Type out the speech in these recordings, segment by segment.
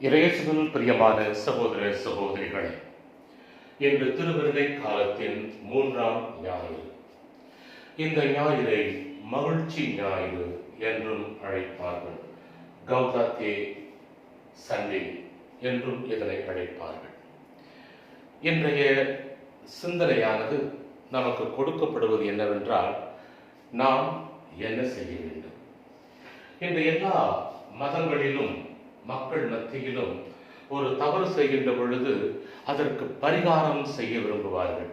இறையேசுவில் பிரியமான சகோதர சகோதரிகளே, இன்று திருவிருகை காலத்தின் 3ஆம் ஞாயிறு. இந்த ஞாயிறை மகிழ்ச்சி ஞாயிறு என்றும் அழைப்பார்கள். கௌதாத்தே சண்டே என்றும் இதனை அழைப்பார்கள். இன்றைய சிந்தனையானது நமக்கு கொடுக்கப்படுவது என்னவென்றால், நாம் என்ன செய்ய வேண்டும். இன்று எல்லா மதங்களிலும் மக்கள் மத்தியிலும் ஒரு தவறு செய்கின்ற பொழுது அதற்கு பரிகாரம் செய்ய விரும்புவார்கள்.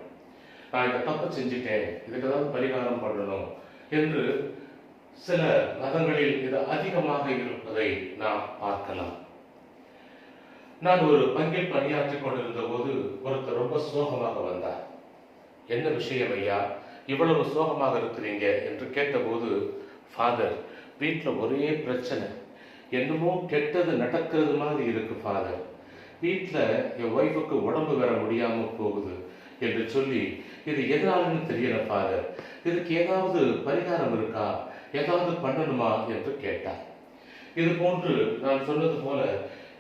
நான் இந்த தப்பு செஞ்சுட்டேன், இதுக்கு ஏதாவது பரிகாரம் பண்ணணும் என்று சில மதங்களில் இது அதிகமாக இருப்பதை நாம் பார்க்கலாம். நான் ஒரு பங்கில் பணியாற்றிக் கொண்டிருந்த போது ஒருத்தர் ரொம்ப சோகமாக வந்தார். என்ன விஷயம் ஐயா, இவ்வளவு சோகமாக இருக்கிறீங்க என்று கேட்டபோது, ஃபாதர், வீட்டில் ஒரே பிரச்சனை, என்னமோ கெட்டது நடக்கிறது மாதிரி இருக்கு ஃபாதர், வீட்டில் என் ஒய்ஃபுக்கு உடம்பு வர முடியாமல் போகுது என்று சொல்லி, இது எதனாலன்னு தெரியல ஃபாதர், இதுக்கு ஏதாவது பரிகாரம் இருக்கா, ஏதாவது பண்ணணுமா என்று கேட்டார். இது போன்று நான் சொன்னது போல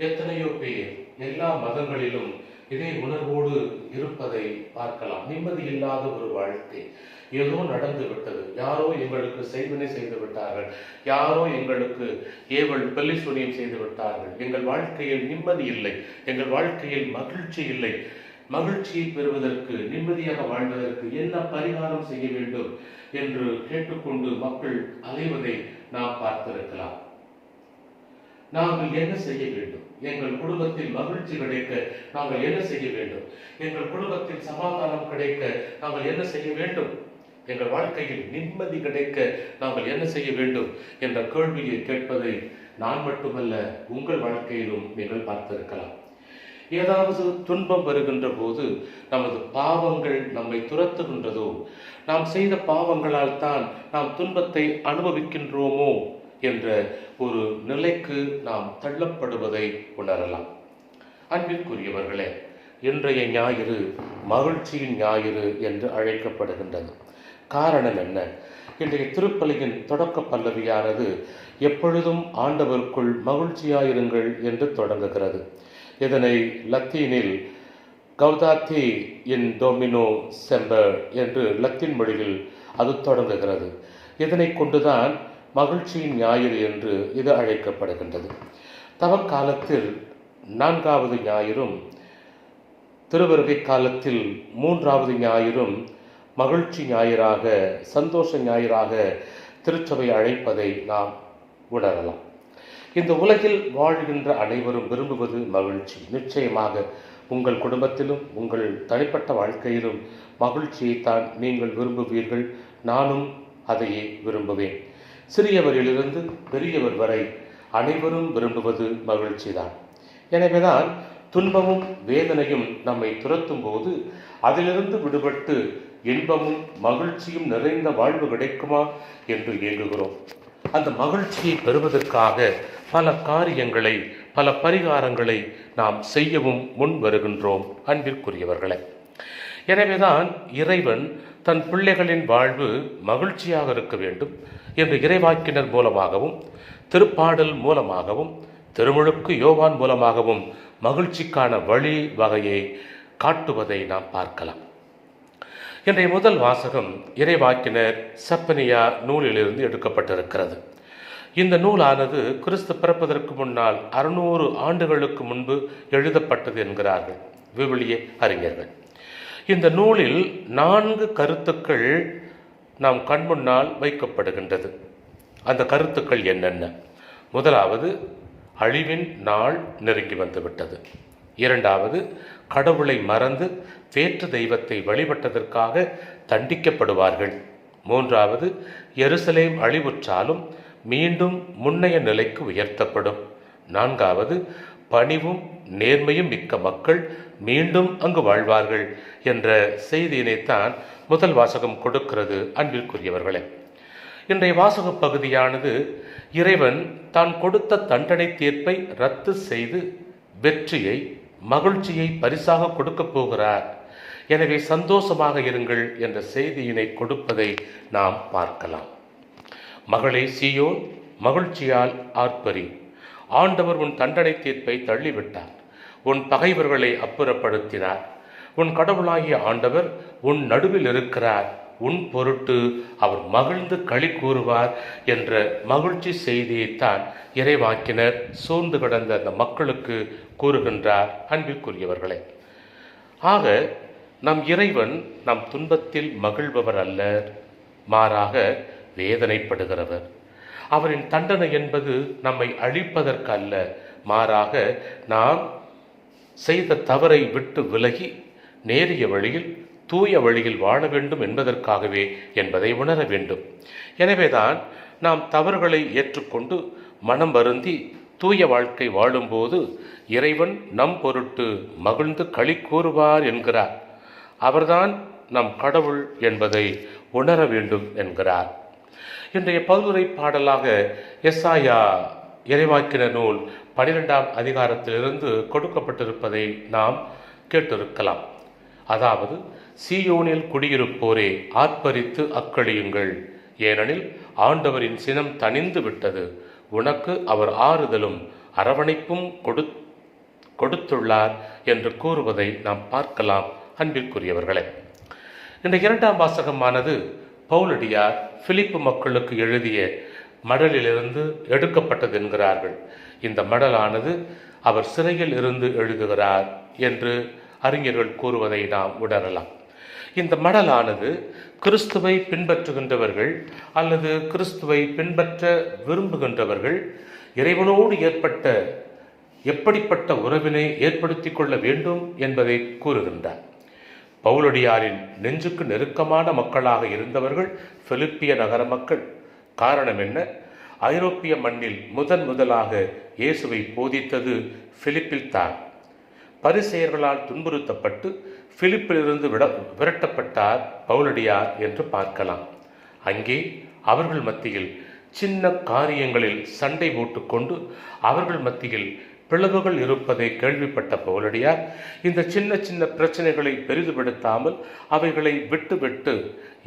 எத்தனையோ பேர் எல்லா மதங்களிலும் இதே உணர்வோடு இருப்பதை பார்க்கலாம். நிம்மதி இல்லாத ஒரு வாழ்க்கை, ஏதோ நடந்து விட்டது, யாரோ எங்களுக்கு செய்வினை செய்து விட்டார்கள், யாரோ எங்களுக்கு ஏவல் பள்ளி சூனியம் செய்து விட்டார்கள், எங்கள் வாழ்க்கையில் நிம்மதி இல்லை, எங்கள் வாழ்க்கையில் மகிழ்ச்சி இல்லை. மகிழ்ச்சியை பெறுவதற்கு, நிம்மதியாக வாழ்வதற்கு என்ன பரிகாரம் செய்ய வேண்டும் என்று கேட்டுக்கொண்டு மக்கள் அலைவதை நாம் பார்த்திருக்கலாம். நாங்கள் என்ன செய்ய வேண்டும்? எங்கள் குடும்பத்தில் மகிழ்ச்சி கிடைக்க நாங்கள் என்ன செய்ய வேண்டும்? எங்கள் குடும்பத்தில் சமாதானம் கிடைக்க நாங்கள் என்ன செய்ய வேண்டும்? எங்கள் வாழ்க்கையில் நிம்மதி கிடைக்க நாங்கள் என்ன செய்ய வேண்டும் என்ற கேள்வியை கேட்பதை நான் மட்டுமல்ல, உங்கள் வாழ்க்கையிலும் நீங்கள் பார்த்திருக்கலாம். ஏதாவது துன்பம் வருகின்ற போது நமது பாவங்கள் நம்மை துரத்துகின்றதோ, நாம் செய்த பாவங்களால் தான் நாம் துன்பத்தை அனுபவிக்கின்றோமோ என்ற ஒரு நிலைக்கு நாம் தள்ளப்படுவதை உணரலாம். அன்பிற்குரியவர்களே, இன்றைய ஞாயிறு மகிழ்ச்சியின் ஞாயிறு என்று அழைக்கப்படுகின்றது. காரணம் என்ன? இன்றைய திருப்பலியின் தொடக்க பல்லவியானது எப்பொழுதும் ஆண்டவருக்குள் மகிழ்ச்சியாயிருங்கள் என்று தொடங்குகிறது. இதனை லத்தீனில் கௌதாத்தே இன் டொமினோ செம்பர் என்று லத்தீன் மொழியில் அது தொடங்குகிறது. இதனை கொண்டுதான் மகிழ்ச்சியின் ஞாயிறு என்று இது அழைக்கப்படுகின்றது. தவக்காலத்தில் 4வது ஞாயிறும் திருவருகை காலத்தில் 3வது ஞாயிறும் மகிழ்ச்சி ஞாயிறாக, சந்தோஷ ஞாயிறாக திருச்சபை அழைப்பதை நாம் உணரலாம். இந்த உலகில் வாழ்கின்ற அனைவரும் விரும்புவது மகிழ்ச்சி. நிச்சயமாக உங்கள் குடும்பத்திலும் உங்கள் தனிப்பட்ட வாழ்க்கையிலும் மகிழ்ச்சியைத்தான் நீங்கள் விரும்புவீர்கள். நானும் அதையே விரும்புவேன். சிறியவரிலிருந்து பெரியவர் வரை அனைவரும் விரும்புவது மகிழ்ச்சி தான். எனவேதான் துன்பமும் வேதனையும் நம்மை துரத்தும் போது அதிலிருந்து விடுபட்டு இன்பமும் மகிழ்ச்சியும் நிறைந்த வாழ்வு கிடைக்குமா என்று ஏங்குகிறோம். அந்த மகிழ்ச்சியை பெறுவதற்காக பல காரியங்களை, பல பரிகாரங்களை நாம் செய்யவும் முன் வருகின்றோம். அன்பிற்குரியவர்களே, எனவேதான் இறைவன் தன் பிள்ளைகளின் வாழ்வு மகிழ்ச்சியாக இருக்க வேண்டும் என்று இறைவாக்கினர் மூலமாகவும், திருப்பாடல் மூலமாகவும், திருமுழுக்கு யோவான் மூலமாகவும் மகிழ்ச்சிக்கான வழி வகையை காட்டுவதை நாம் பார்க்கலாம். இன்றைய முதல் வாசகம் இறைவாக்கினர் செப்பனியா நூலிலிருந்து எடுக்கப்பட்டிருக்கிறது. இந்த நூலானது கிறிஸ்து பிறப்பதற்கு முன்னால் 600 ஆண்டுகளுக்கு முன்பு எழுதப்பட்டது என்கிறார்கள் விவிலிய அறிஞர்கள். இந்த நூலில் 4 கருத்துக்கள் நாம் கண்முன்னால் வைக்கப்படுகின்றது. அந்த கருத்துக்கள் என்னென்ன? முதலாவது, அழிவின் நாள் நெருங்கி வந்துவிட்டது. 2வது, கடவுளை மறந்து வேற்று தெய்வத்தை வழிபட்டதற்காக தண்டிக்கப்படுவார்கள். 3வது, எருசலேம் அழிவுற்றாலும் மீண்டும் முன்னைய நிலைக்கு உயர்த்தப்படும். 4வது, பணிவும் நேர்மையும் மிக்க மக்கள் மீண்டும் அங்கு வாழ்வார்கள் என்ற செய்தியினைத்தான் முதல் வாசகம் கொடுக்கிறது. அன்பிற்குரியவர்களே, இன்றைய வாசக பகுதியானது இறைவன் தான் கொடுத்த தண்டனை தீர்ப்பை ரத்து செய்து வெற்றியை, மகிழ்ச்சியை பரிசாக கொடுக்கப் போகிறார். எனவே சந்தோஷமாக இருங்கள் என்ற செய்தியினை கொடுப்பதை நாம் பார்க்கலாம். மகளே சீயோன், மகிழ்ச்சியால் ஆர்ப்பரி, ஆண்டவர் உன் தண்டனை தீர்ப்பை தள்ளிவிட்டார். உன் பகைவர்களை அப்புறப்படுத்தினார். உன் கடவுளாகிய ஆண்டவர் உன் நடுவில் இருக்கிறார். உன் பொருட்டு அவர் மகிழ்ந்து களி கூறுவார் என்ற மகிழ்ச்சி செய்தியைத்தான் இறைவாக்கினர் சோர்ந்து கிடந்த அந்த மக்களுக்கு கூறுகின்றார். அன்பிற்குரியவர்களே, ஆக நம் இறைவன் நம் துன்பத்தில் மகிழ்பவர் அல்ல, மாறாக வேதனைப்படுகிறவர். அவரின் தண்டனை என்பது நம்மை அழிப்பதற்கு அல்ல, மாறாக நாம் செய்த தவறை விட்டு விலகி நேரிய வழியில் தூய வழியில் வாழ வேண்டும் என்பதற்காகவே என்பதை உணர வேண்டும். எனவேதான் நாம் தவறுகளை ஏற்றுக்கொண்டு மனம் வருந்தி தூய வாழ்க்கை வாழும்போது இறைவன் நம் பொருட்டு மகிழ்ந்து களி கூறுவார் என்கிறார். அவர்தான் நம் கடவுள் என்பதை உணர வேண்டும் என்கிறார். இன்றைய பல்துறை பாடலாக எசாயா இறைவாக்கினர் நூல் 12ஆம் அதிகாரத்திலிருந்து கொடுக்கப்பட்டிருப்பதை நாம் கேட்டிருக்கலாம். அதாவது, சீயோனில் குடியிருப்போரே ஆர்ப்பரித்து அக்களியுங்கள், ஏனெனில் ஆண்டவரின் சினம் தணிந்து விட்டது. உனக்கு அவர் ஆறுதலும் அரவணைப்பும் கொடுத்துள்ளார் என்று கூறுவதை நாம் பார்க்கலாம். அன்பிற்குரியவர்களே, இந்த இரண்டாம் வாசகமானது பவுலடியார் பிலிப்பு மக்களுக்கு எழுதிய மடலிலிருந்து எடுக்கப்பட்டது என்கிறார்கள். இந்த மடலானது அவர் சிறையில் இருந்து எழுதுகிறார் என்று அறிஞர்கள் கூறுவதை நாம் உணரலாம். இந்த மடலானது கிறிஸ்துவை பின்பற்றுகின்றவர்கள் அல்லது கிறிஸ்துவை பின்பற்ற விரும்புகின்றவர்கள் இறைவனோடு எப்படிப்பட்ட உறவினை ஏற்படுத்தி கொள்ள வேண்டும் என்பதை கூறுகின்றார். பவுலடியாரின் நெஞ்சுக்கு நெருக்கமான மக்களாக இருந்தவர்கள் பிலிப்பிய நகர மக்கள். காரணம் என்ன? ஐரோப்பிய மண்ணில் முதலாக இயேசுவை போதித்தது பிலிப்பில் தான். பரிசேயர்களால் துன்புறுத்தப்பட்டு பிலிப்பிலிருந்து விரட்டப்பட்டார் பவுலடியார் என்று பார்க்கலாம். அங்கே அவர்கள் மத்தியில் சின்ன காரியங்களில் சண்டை போட்டுக்கொண்டு அவர்கள் மத்தியில் பிளவுகள் இருப்பதை கேள்விப்பட்ட பவுலடியார் இந்த சின்ன சின்ன பிரச்சனைகளை பெரிதுபடுத்தாமல் அவைகளை விட்டு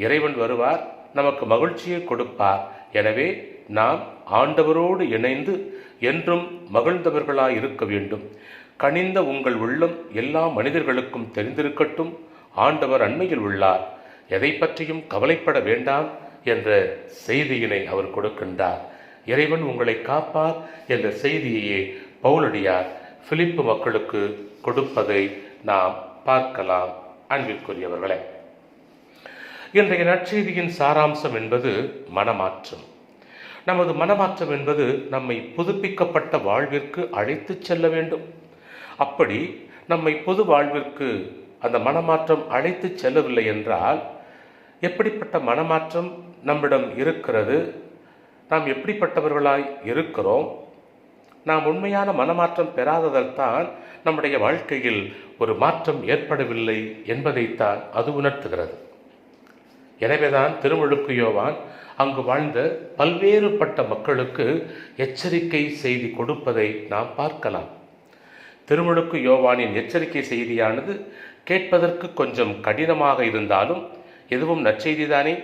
இறைவன் வருவார், நமக்கு மகிழ்ச்சியை கொடுப்பார், எனவே நாம் ஆண்டவரோடு இணைந்து என்றும் மகிழ்ந்தவர்களாய் இருக்க வேண்டும். கனிந்த உங்கள் உள்ளம் எல்லா மனிதர்களுக்கும் தெரிந்திருக்கட்டும், ஆண்டவர் அண்மையில் உள்ளார், எதை பற்றியும் கவலைப்பட வேண்டாம் என்ற செய்தியினை அவர் கொடுக்கின்றார். இறைவன் உங்களை காப்பார் என்ற செய்தியையே பவுலடியார் பிலிப்பு மக்களுக்கு கொடுப்பதை நாம் பார்க்கலாம். அன்பிற்குரியவர்களே, இன்றைய நற்செய்தியின் சாராம்சம் என்பது மனமாற்றம். நமது மனமாற்றம் என்பது நம்மை புதுப்பிக்கப்பட்ட வாழ்விற்கு அழைத்து செல்ல வேண்டும். அப்படி நம்மை பொது வாழ்விற்கு அந்த மனமாற்றம் அழைத்து செல்லவில்லை என்றால் எப்படிப்பட்ட மனமாற்றம் நம்மிடம் இருக்கிறது, நாம் எப்படிப்பட்டவர்களாய் இருக்கிறோம், நாம் உண்மையான மனமாற்றம் பெறாததால் தான் நம்முடைய வாழ்க்கையில் ஒரு மாற்றம் ஏற்படவில்லை என்பதைத்தான் அது உணர்த்துகிறது. எனவேதான் திருமுழுக்கு யோவான் அங்கு வாழ்ந்த பல்வேறுபட்ட மக்களுக்கு எச்சரிக்கை செய்தி கொடுப்பதை நாம் பார்க்கலாம். திருமுழுக்கு யோவானின் எச்சரிக்கை செய்தியானது கேட்பதற்கு கொஞ்சம் கடினமாக இருந்தாலும் எதுவும் நற்செய்திதானே.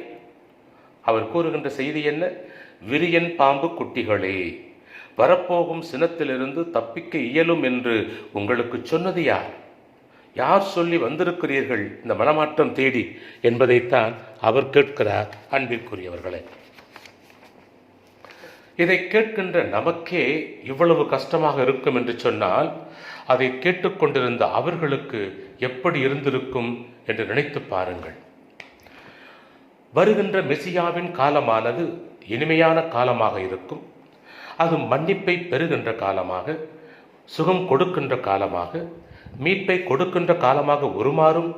அவர் கூறுகின்ற செய்தி என்ன? விரியன் பாம்பு குட்டிகளே, வரப்போகும் சினத்திலிருந்து தப்பிக்க இயலும் என்று உங்களுக்கு சொன்னது யார்? யார் சொல்லி வந்திருக்கிறீர்கள் இந்த மனமாற்றம் தேடி என்பதைத்தான் அவர் கேட்கிறார். அன்பிற்குரியவர்களே, இதை கேட்கின்ற நமக்கே இவ்வளவு கஷ்டமாக இருக்கும் என்று சொன்னால் அதை கேட்டுக்கொண்டிருந்த அவர்களுக்கு எப்படி இருந்திருக்கும் என்று நினைத்து பாருங்கள். வருகின்ற மெசியாவின் காலமானது இனிமையான காலமாக இருக்கும். அது மன்னிப்பை பெறுகின்ற காலமாக, சுகம் கொடுக்கின்ற காலமாக, மீட்பை கொடுக்கின்ற காலமாக உருமாறும்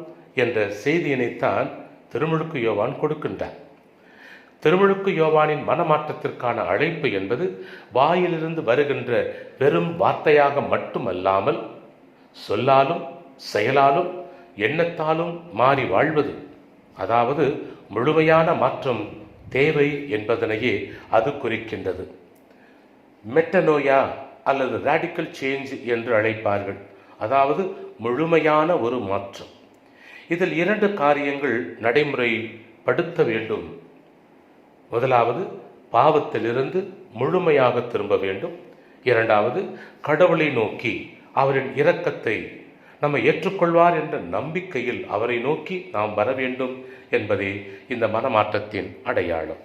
என்ற செய்தியினைத்தான் திருமுழுக்கு யோவான் கொடுக்கின்றார். திருமுழுக்கு யோவானின் மனமாற்றத்திற்கான அழைப்பு என்பது வாயிலிருந்து வருகின்ற வெறும் வார்த்தையாக மட்டுமல்லாமல் சொல்லாலும் செயலாலும் எண்ணத்தாலும் மாறி வாழ்வது, அதாவது முழுமையான மாற்றம் தேவை என்பதனையே அது குறிக்கின்றது. மெட்டனோயா அல்லது ராடிக்கல் சேஞ்ச் என்று அழைப்பார்கள், அதாவது முழுமையான ஒரு மாற்றம். இதில் 2 காரியங்கள் நடைமுறைப்படுத்த வேண்டும். முதலாவது, பாவத்திலிருந்து முழுமையாக திரும்ப வேண்டும். இரண்டாவது, கடவுளை நோக்கி அவரின் இரக்கத்தை நம்மை ஏற்றுக்கொள்வார் என்ற நம்பிக்கையில் அவரை நோக்கி நாம் வர வேண்டும் என்பதே இந்த மனமாற்றத்தின் அடையாளம்.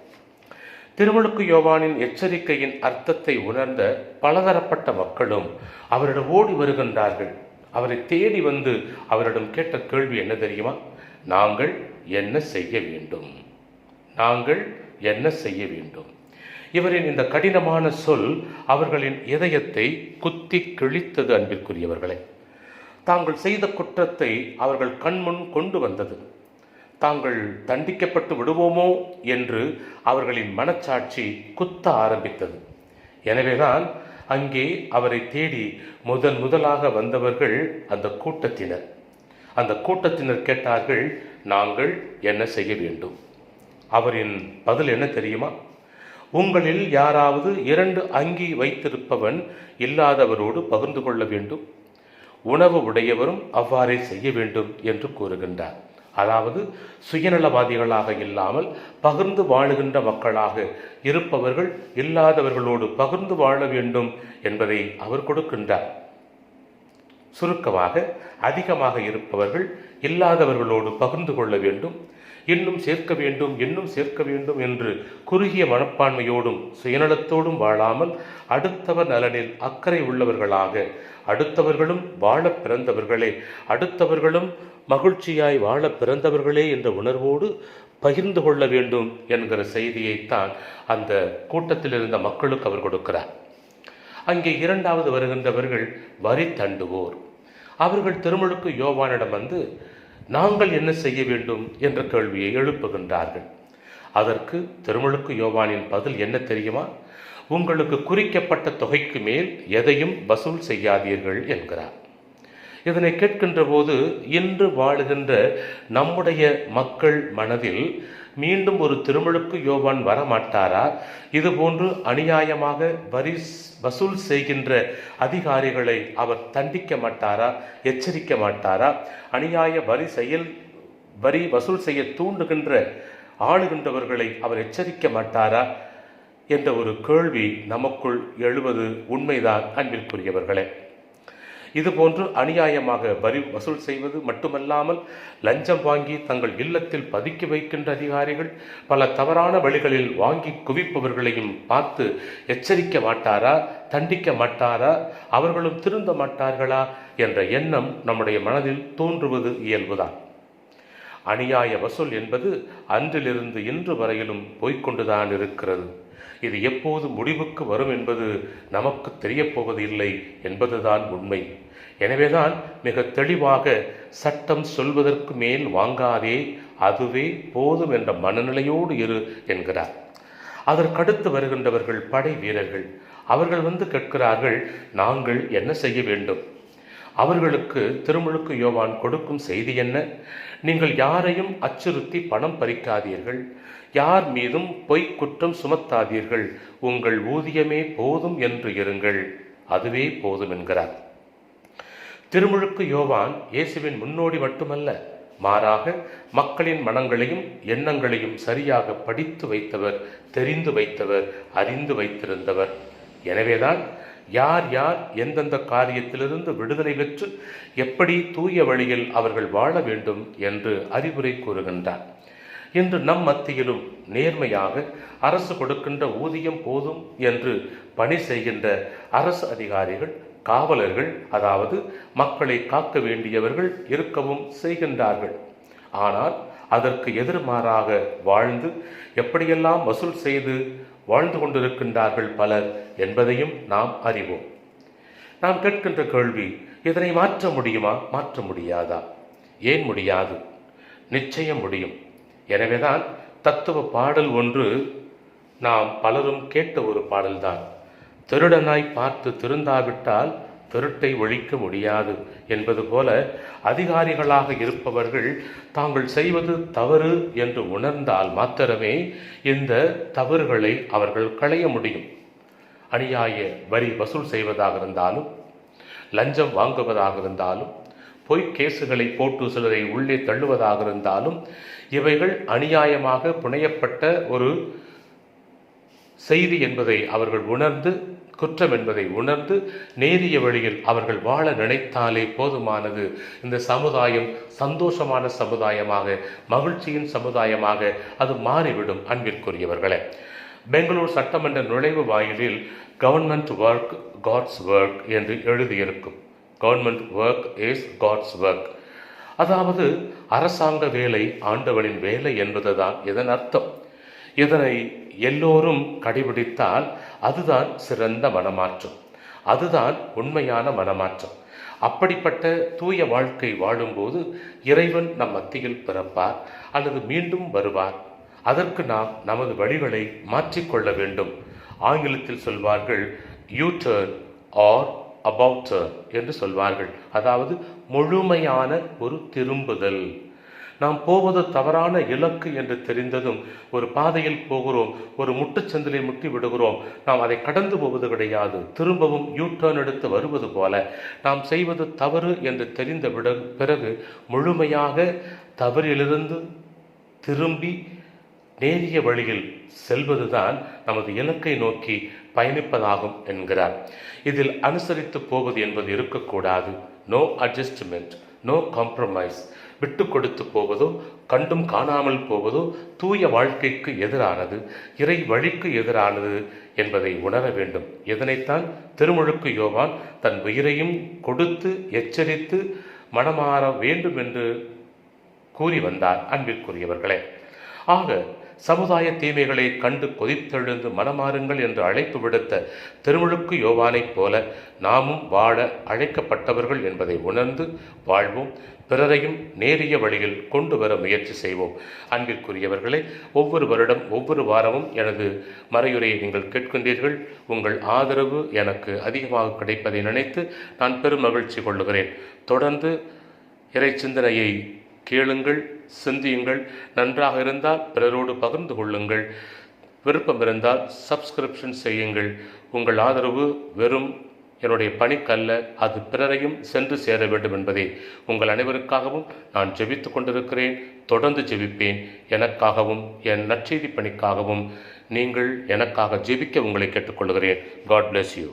திருமுழுக்கு யோவானின் எச்சரிக்கையின் அர்த்தத்தை உணர்ந்த பலதரப்பட்ட மக்களும் அவரிடம் ஓடி வருகின்றார்கள். அவரை தேடி வந்து அவரிடம் கேட்ட கேள்வி என்ன தெரியுமா? நாங்கள் என்ன செய்ய வேண்டும்? நாங்கள் என்ன செய்ய வேண்டும்? இவரின் இந்த கடினமான சொல் அவர்களின் இதயத்தை குத்தி கிழித்தது. அன்பிற்குரியவர்களே, தாங்கள் செய்த குற்றத்தை அவர்கள் கண்முன் கொண்டு வந்தது. தாங்கள் தண்டிக்கப்பட்டு விடுவோமோ என்று அவர்களின் மனச்சாட்சி குத்த ஆரம்பித்தது. எனவேதான் அங்கே அவரை தேடி முதலாக வந்தவர்கள் அந்த கூட்டத்தினர். அந்த கூட்டத்தினர் கேட்டார்கள், நாங்கள் என்ன செய்ய வேண்டும்? அவரின் பதில் என்ன தெரியுமா? உங்களில் யாராவது 2 அங்கி வைத்திருப்பவன் இல்லாதவரோடு பகிர்ந்து கொள்ள வேண்டும், உணவு உடையவரும் அவ்வாறே செய்ய வேண்டும் என்று கூறுகின்றார். அதாவது சுயநலவாதிகளாக இல்லாமல் பகிர்ந்து வாழுகின்ற மக்களாக இருப்பவர்கள் இல்லாதவர்களோடு பகிர்ந்து வாழ வேண்டும் என்பதை அவர் கொடுக்கின்றார். சுருக்கமாக, அதிகமாக இருப்பவர்கள் இல்லாதவர்களோடு பகிர்ந்து கொள்ள வேண்டும், இன்னும் சேர்க்க வேண்டும், இன்னும் சேர்க்க வேண்டும் என்று குறுகிய மனப்பான்மையோடும் சுயநலத்தோடும் வாழாமல் அடுத்தவர் நலனில் அக்கறை உள்ளவர்களாக, அடுத்தவர்களும் வாழ பிறந்தவர்களே, அடுத்தவர்களும் மகிழ்ச்சியாய் வாழ பிறந்தவர்களே என்ற உணர்வோடு பகிர்ந்து கொள்ள வேண்டும் என்கிற செய்தியைத்தான் அந்த கூட்டத்தில் இருந்த மக்களுக்கு அவர் கொடுக்கிறார். அங்கே இரண்டாவது வருகின்றவர்கள் வரி தண்டுவோர். அவர்கள் திருமுழுக்கு யோவானிடம் வந்து நாங்கள் என்ன செய்ய வேண்டும் என்ற கேள்வியை எழுப்புகின்றார்கள். அதற்கு திருமுழுக்கு யோவானின் பதில் என்ன தெரியுமா? உங்களுக்கு குறிக்கப்பட்ட தொகைக்கு மேல் எதையும் வசூல் செய்யாதீர்கள் என்கிறார். இதனை கேட்கின்ற போது இன்று வாழுகின்ற நம்முடைய மக்கள் மனதில் மீண்டும் ஒரு திருமுழுக்கு யோவான் வரமாட்டாரா? இதுபோன்று அநியாயமாக வரி வசூல் செய்கின்ற அதிகாரிகளை அவர் தண்டிக்க மாட்டாரா? எச்சரிக்க மாட்டாரா? அநியாய வரி வசூல் செய்ய தூண்டுகின்ற ஆளுகின்றவர்களை அவர் எச்சரிக்க மாட்டாரா என்ற ஒரு கேள்வி நமக்குள் எழுவது உண்மைதான். அன்பிற்குரியவர்களே, இதுபோன்று அநியாயமாக வரி வசூல் செய்வது மட்டுமல்லாமல் லஞ்சம் வாங்கி தங்கள் இல்லத்தில் பதுக்கி வைக்கின்ற அதிகாரிகள், பல தவறான வழிகளில் வாங்கி குவிப்பவர்களையும் பார்த்து எச்சரிக்க மாட்டாரா? தண்டிக்க மாட்டாரா? அவர்களும் திருந்த மாட்டார்களா என்ற எண்ணம் நம்முடைய மனதில் தோன்றுவது இயல்புதான். அநியாய வசூல் என்பது அன்றிலிருந்து இன்று வரையிலும் போய்கொண்டுதான் இருக்கிறது. இது எப்போது முடிவுக்கு வரும் என்பது நமக்கு தெரியப்போவது இல்லை என்பதுதான் உண்மை. எனவேதான் மிக தெளிவாக சட்டம் சொல்வதற்கு மேல் வாங்காதே, அதுவே போதும் என்ற மனநிலையோடு இரு என்கிறார். அதற்கடுத்து வருகின்றவர்கள் படை வீரர்கள். அவர்கள் வந்து கேட்கிறார்கள், நாங்கள் என்ன செய்ய வேண்டும்? அவர்களுக்கு திருமுழுக்கு யோவான் கொடுக்கும் செய்தி என்ன? நீங்கள் யாரையும் அச்சுறுத்தி பணம் பறிக்காதீர்கள், யார் மீதும் பொய் குற்றம் சுமத்தாதீர்கள், உங்கள் ஊதியமே போதும் என்று இருங்கள், அதுவே போதும் என்கிறார். திருமுழுக்கு யோவான் இயேசுவின் முன்னோடி மட்டுமல்ல, மாறாக மக்களின் மனங்களையும் எண்ணங்களையும் சரியாக படித்து வைத்தவர், தெரிந்து வைத்தவர், அறிந்து வைத்திருந்தவர். எனவேதான் யார் யார் எந்தெந்த காரியத்திலிருந்து விடுதலை பெற்று எப்படி தூய வழியில் அவர்கள் வாழ வேண்டும் என்று அறிவுரை கூறுகின்றார். இன்று நம் மத்தியிலும் நேர்மையாக அரசு கொடுக்கின்ற ஊதியம் போதும் என்று பணி செய்கின்ற அரசு அதிகாரிகள், காவலர்கள், அதாவது மக்களை காக்க வேண்டியவர்கள் இருக்கவும் செய்கின்றார்கள். ஆனால் அதற்கு எதிர்மாறாக வாழ்ந்து எப்படியெல்லாம் வசூல் செய்து வாழ்ந்து கொண்டிருக்கின்றார்கள் பலர் என்பதையும் நாம் அறிவோம். நாம் கேட்கின்ற கேள்வி, இதனை மாற்ற முடியுமா? மாற்ற முடியாதா? ஏன் முடியாது? நிச்சயம் முடியும். எனவேதான் தத்துவ பாடல் ஒன்று நாம் பலரும் கேட்ட ஒரு பாடல்தான். திருடனாய் பார்த்து திருந்தாவிட்டால் திருட்டை ஒழிக்க முடியாது என்பது போல, அதிகாரிகளாக இருப்பவர்கள் தாங்கள் செய்வது தவறு என்று உணர்ந்தால் மாத்திரமே இந்த தவறுகளை அவர்கள் களைய முடியும். அநியாய வரி வசூல் செய்வதாக இருந்தாலும், லஞ்சம் வாங்குவதாக இருந்தாலும், பொய் கேசுகளை போட்டு சிலரை உள்ளே தள்ளுவதாக இருந்தாலும், இவைகள் அநியாயமாக புனையப்பட்ட ஒரு செய்தி என்பதை அவர்கள் உணர்ந்து குற்றம் என்பதை உணர்ந்து நேரிய வழியில் அவர்கள் வாழ நினைத்தாலே போதுமானது. இந்த சமுதாயம் சந்தோஷமான சமுதாயமாக, மகிழ்ச்சியின் சமுதாயமாக அது மாறிவிடும். அன்பிற்குரியவர்களே, பெங்களூர் சட்டமன்ற நுழைவு வாயிலில் கவர்மெண்ட் ஒர்க் காட்ஸ் ஒர்க் என்று எழுதியிருக்கும். Government work is God's work. அதாவது அரசாங்க வேலை ஆண்டவனின் வேலை என்பதுதான் இதன் அர்த்தம். இதனை எல்லோரும் கடைபிடித்தால் அதுதான் சிறந்த மனமாற்றம், அதுதான் உண்மையான மனமாற்றம். அப்படிப்பட்ட தூய வாழ்க்கை வாழும்போது இறைவன் நம் மத்தியில் பிறப்பார் அல்லது மீண்டும் வருவார். அதற்கு நாம் நமது வழிகளை மாற்றிக்கொள்ள வேண்டும். ஆங்கிலத்தில் சொல்வார்கள் you turn R about turn என்று சொல்வார்கள். அதாவது முழுமையான ஒரு திரும்புதல். நாம் போவது தவறான இலக்கு என்று தெரிந்ததும் ஒரு பாதையில் போகிறோம், ஒரு முட்டுச்சந்திலை முட்டி விடுகிறோம், நாம் அதை கடந்து போவது கிடையாது. திரும்பவும் யூ டர்ன் எடுத்து வருவது போல நாம் செய்வது தவறு என்று தெரிந்த பிறகு முழுமையாக தவறிலிருந்து திரும்பி நேரிய வழியில் செல்வதுதான் நமது இலக்கை நோக்கி பயணிப்பதாகும் என்கிறார். இதில் அனுசரித்து போவது என்பது இருக்கக்கூடாது. No adjustment, no compromise. விட்டு கொடுத்து போவதோ கண்டும் காணாமல் போவதோ தூய வாழ்க்கைக்கு எதிரானது, இறை வழிக்கு எதிரானது என்பதை உணர வேண்டும். இதனைத்தான் திருமுழுக்கு யோவான் தன் உயிரையும் கொடுத்து எச்சரித்து மனமாற வேண்டும் என்று கூறி வந்தார். அன்பிற்குரியவர்களே, ஆக சமுதாய தீமைகளை கண்டு கொதித்தெழுந்து மனமாறுங்கள் என்று அழைப்பு விடுத்த திருமுழுக்கு யோவானைப் போல நாமும் வாழ அழைக்கப்பட்டவர்கள் என்பதை உணர்ந்து வாழ்வோம். பிறரையும் நேரிய வழியில் கொண்டு வர முயற்சி செய்வோம். அன்பிற்குரியவர்களே, ஒவ்வொரு வருடம் ஒவ்வொரு வாரமும் எனது மறையுரையை நீங்கள் கேட்கின்றீர்கள். உங்கள் ஆதரவு எனக்கு அதிகமாக கிடைப்பதை நினைத்து நான் பெரும் மகிழ்ச்சி கொள்ளுகிறேன். தொடர்ந்து இறை சிந்தனையை கேளுங்கள், சிந்தியுங்கள். நன்றாக இருந்தால் பிறரோடு பகிர்ந்து கொள்ளுங்கள். விருப்பம் இருந்தால் சப்ஸ்கிரிப்ஷன் செய்யுங்கள். உங்கள் ஆதரவு வெறும் என்னுடைய பணிக்கல்ல, அது பிறரையும் சென்று சேர வேண்டும் என்பதை உங்கள் அனைவருக்காகவும் நான் ஜெபித்து கொண்டிருக்கிறேன். தொடர்ந்து ஜெபிப்பேன். எனக்காகவும் என் நற்செய்தி பணிக்காகவும் நீங்கள் எனக்காக ஜெபிக்க உங்களை கேட்டுக்கொள்கிறேன். God bless you.